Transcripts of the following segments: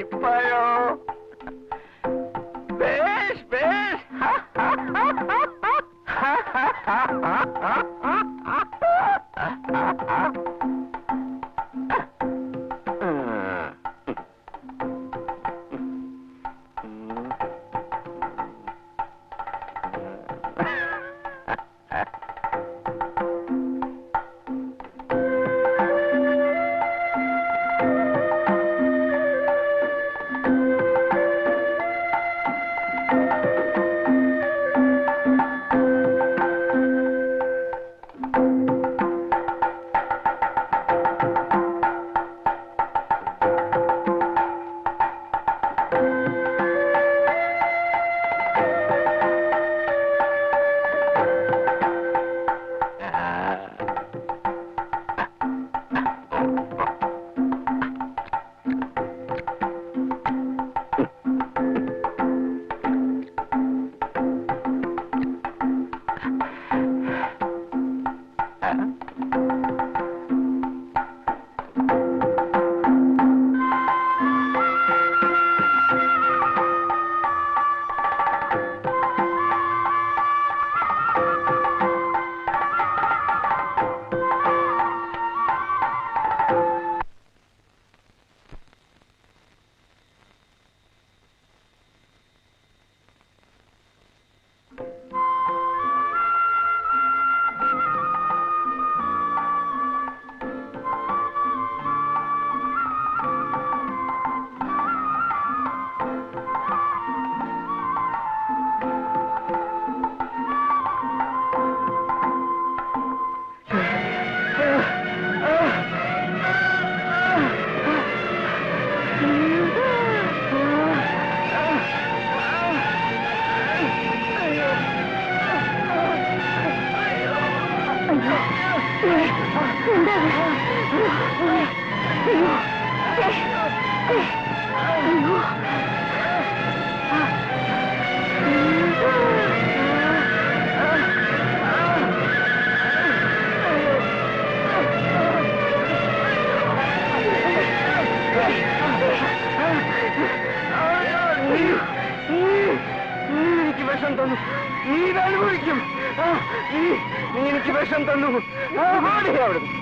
ഇപ്പോഴോ? ബേഷ് ബേഷ്. എനിക്ക് വിഷം തന്നു, നീ അനുഭവിക്കും. നീ എനിക്ക് വിഷം തന്നു. അവിടുന്ന്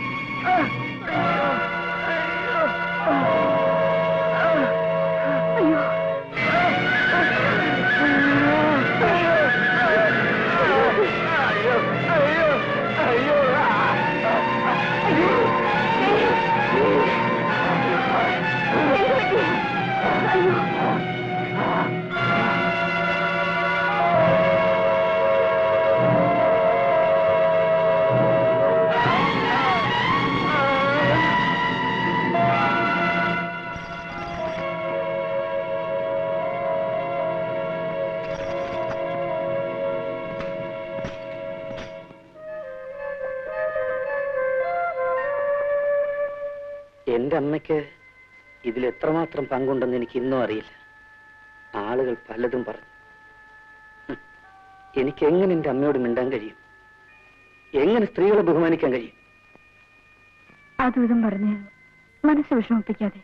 എന്റെ അമ്മയ്ക്ക് ഇതിൽ എത്രമാത്രം പങ്കുണ്ടെന്ന് എനിക്ക് ഇന്നും അറിയില്ല. ആളുകൾ പലതും പറഞ്ഞു. എനിക്ക് എങ്ങനെ എന്റെ അമ്മയോട് മിണ്ടാൻ കഴിയും? എങ്ങനെ സ്ത്രീകളെ ബഹുമാനിക്കാൻ കഴിയും? അതും ഇതും പറഞ്ഞ് മനസ്സ് വിഷമിപ്പിക്കാതെ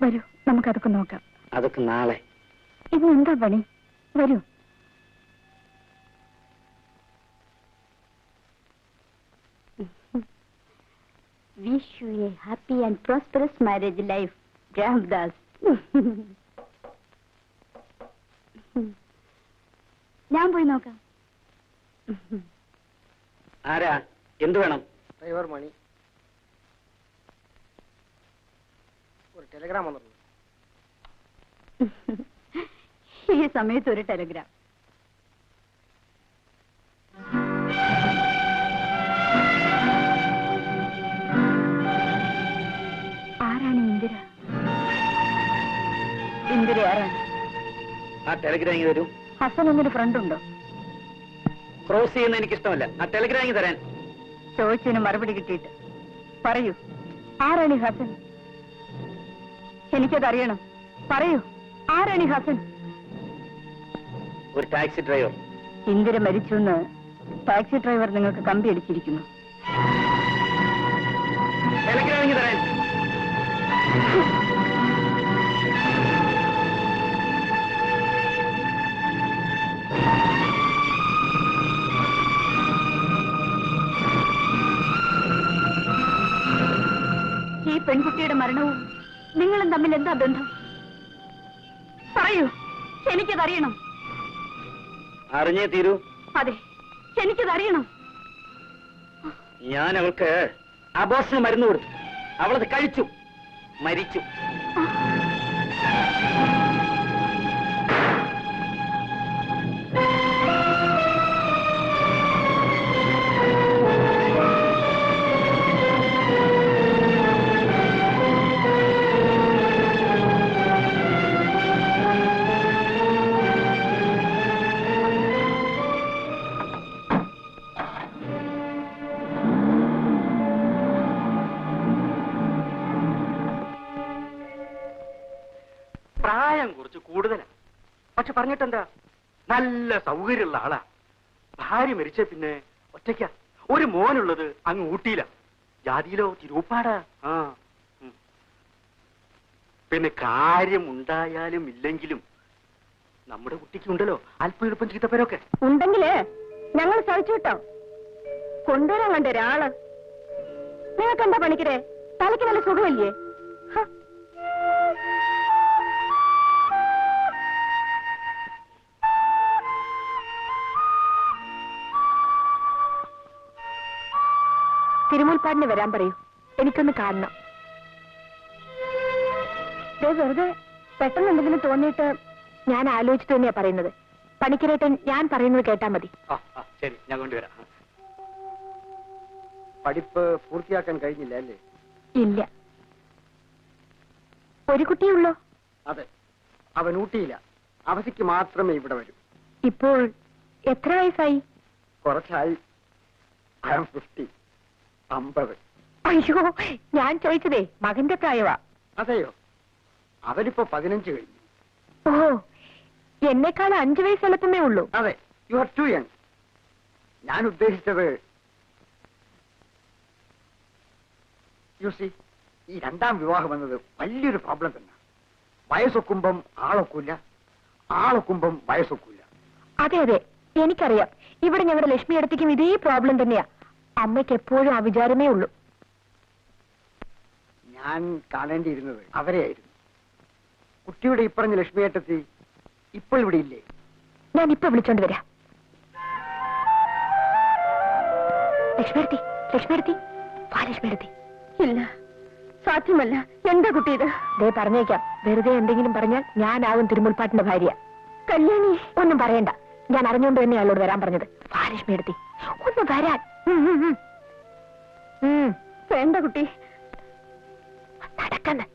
വരൂ, നമുക്കതൊക്കെ നോക്കാം. അതൊക്കെ നാളെ. ഇത് എന്താ പണി? വരൂ. Wish you a happy and prosperous marriage life, Ramdas. ഞാൻ പോയി നോക്കാം. ആരാ? എന്ത് വേണം? ഡ്രൈവർ മണി. ഒരു ടെലിഗ്രാം വന്നിട്ടുണ്ട്. ഈ സമയത്ത് ഒരു ടെലിഗ്രാം. ആരാണ് ഇന്ദിര? ഇന്ദിര ആരാണ്? ആ ടെലിഗ്രാം വരും. ഹസൻ എന്നൊരു ഫ്രണ്ട് ഉണ്ടോ? ക്രോസ് ചെയ്യുന്ന എനിക്കിഷ്ടമല്ല. ആ ടെലിഗ്രാം തരാൻ. ചോദിച്ചതിന് മറുപടി കിട്ടിയിട്ട് പറയൂ, ആരാണ് ഈ ഹസൻ? എനിക്കതറിയണം. പറയൂ, ആരാണ് ഈ ഹസൻ? ഒരു ടാക്സി ഡ്രൈവർ. ഇന്ദിര മരിച്ചു എന്ന് ടാക്സി ഡ്രൈവർ നിങ്ങൾക്ക് കമ്പി അടിച്ചിരിക്കുന്നു. ടെലിഗ്രാം തരാൻ. ഈ പെൺകുട്ടിയുടെ മരണവും നിങ്ങളും തമ്മിൽ എന്താ ബന്ധം? പറയൂ, എനിക്കതറിയണം. അറിഞ്ഞേ തീരൂ. അതെ, എനിക്കതറിയണം. ഞാൻ അവൾക്ക് അബോർഷന് മരുന്ന് കൊടുത്തു. അവളത് കഴിച്ചു, മരിച്ചു. പ്രായം കുറച്ച് കൂടുതലാ, പക്ഷെ പറഞ്ഞിട്ടെന്താ, നല്ല സൗകര്യമുള്ള ആളാ. ഭാര്യ മരിച്ച പിന്നെ ഒറ്റയ്ക്ക. ഒരു മോനുള്ളത് അങ്ങ് ഊട്ടിയില്ല. ജാതിയിലോ തിരുപ്പാടാ. ആ പിന്നെ കാര്യം ഉണ്ടായാലും ഇല്ലെങ്കിലും നമ്മുടെ കുട്ടിക്ക് ഉണ്ടല്ലോ അല്പം എളുപ്പം ചീത്തപ്പേരൊക്കെ. ഉണ്ടെങ്കിലേ ഞങ്ങൾ സഹിച്ചു കിട്ടോ. കൊണ്ടുവരാൻ കണ്ട ഒരാള്. നിങ്ങൾക്ക് എന്താ പണിക്കരെ? തലയ്ക്ക് നല്ല സുഖമില്ലേ? തിരുമുൽപ്പാടിന് വരാൻ പറയൂ, എനിക്കൊന്ന് കാണണം. വെറുതെ പെട്ടെന്ന് എന്തെങ്കിലും തോന്നിയിട്ട് ഞാൻ ആലോചിച്ചിട്ട് തന്നെയാ പറയുന്നത്. പണിക്കരേട്ടൻ ഞാൻ പറയുന്നത് കേട്ടാ മതി. ശരി, ഞാൻ കൊണ്ടുവരാം. പഠിപ്പ് പൂർത്തിയാക്കാൻ കഴിഞ്ഞില്ല അല്ലേ? ഇല്ല. ഒരു കുട്ടിയുള്ളോ? അതെ, അവൻ ഊട്ടിയില്ല. അവധിക്ക് മാത്രമേ ഇവിടെ വരൂ. ഇപ്പോൾ എത്ര വയസ്സായി? കുറച്ചായി. 50. അയ്യോ, ഞാൻ ചോദിച്ചതേ മകന്റെ പ്രായവാ. അതെയോ? അവനിപ്പോ 15 കഴിഞ്ഞു. ഓ, എന്നെക്കാൾ 5 വയസ്സ് എളുപ്പമേ ഉള്ളൂ. അതെ, യു ആർ ടു യങ്. ഞാൻ ഉദ്ദേശിച്ചത് യുസി, ഈ രണ്ടാം വിവാഹം എന്നത് വലിയൊരു പ്രോബ്ലം തന്നെ. വയസ്സൊക്കുമ്പം ആളൊക്കില്ല, ആളൊക്കുമ്പം വയസ്സൊക്കില്ല. അതെ അതെ, എനിക്കറിയാം. ഇവിടെ ഞങ്ങളുടെ ലക്ഷ്മി അടുത്തേക്കും ഇതേ പ്രോബ്ലം തന്നെയാ. അമ്മയ്ക്ക് എപ്പോഴും ആ വിചാരമേ ഉള്ളൂ. ഞാൻ കാണേണ്ടിയിരുന്നത് അവരെയായിരുന്നു. കുട്ടിയുടെ ഇപ്പറഞ്ഞ ലക്ഷ്മിയേട്ടത്തി ഇപ്പോൾ ഇവിടെ ഇല്ലേ? ഞാൻ ഇപ്പൊ വിളിച്ചോണ്ട് വരാം. ലക്ഷ്മിയെടുത്തി, ലക്ഷ്മിയെടുത്തി, വാ ലക്ഷ്മിയെടുത്തി. ഇല്ല, സാധ്യമല്ല. എന്താ കുട്ടി ഇത്? ദേ പറഞ്ഞേക്കാം, വെറുതെ എന്തെങ്കിലും പറഞ്ഞാൽ ഞാനാവും തിരുമുൽപ്പാട്ടിന്റെ ഭാര്യ. കല്യാണി ഒന്നും പറയണ്ട. ഞാൻ അറിഞ്ഞുകൊണ്ട് തന്നെ അയാളോട് വരാൻ പറഞ്ഞത്. വാ ലക്ഷ്മിയെടുത്തി, ഒന്ന് വരാൻ. വേണ്ട കുട്ടി, നടക്കന്ന്.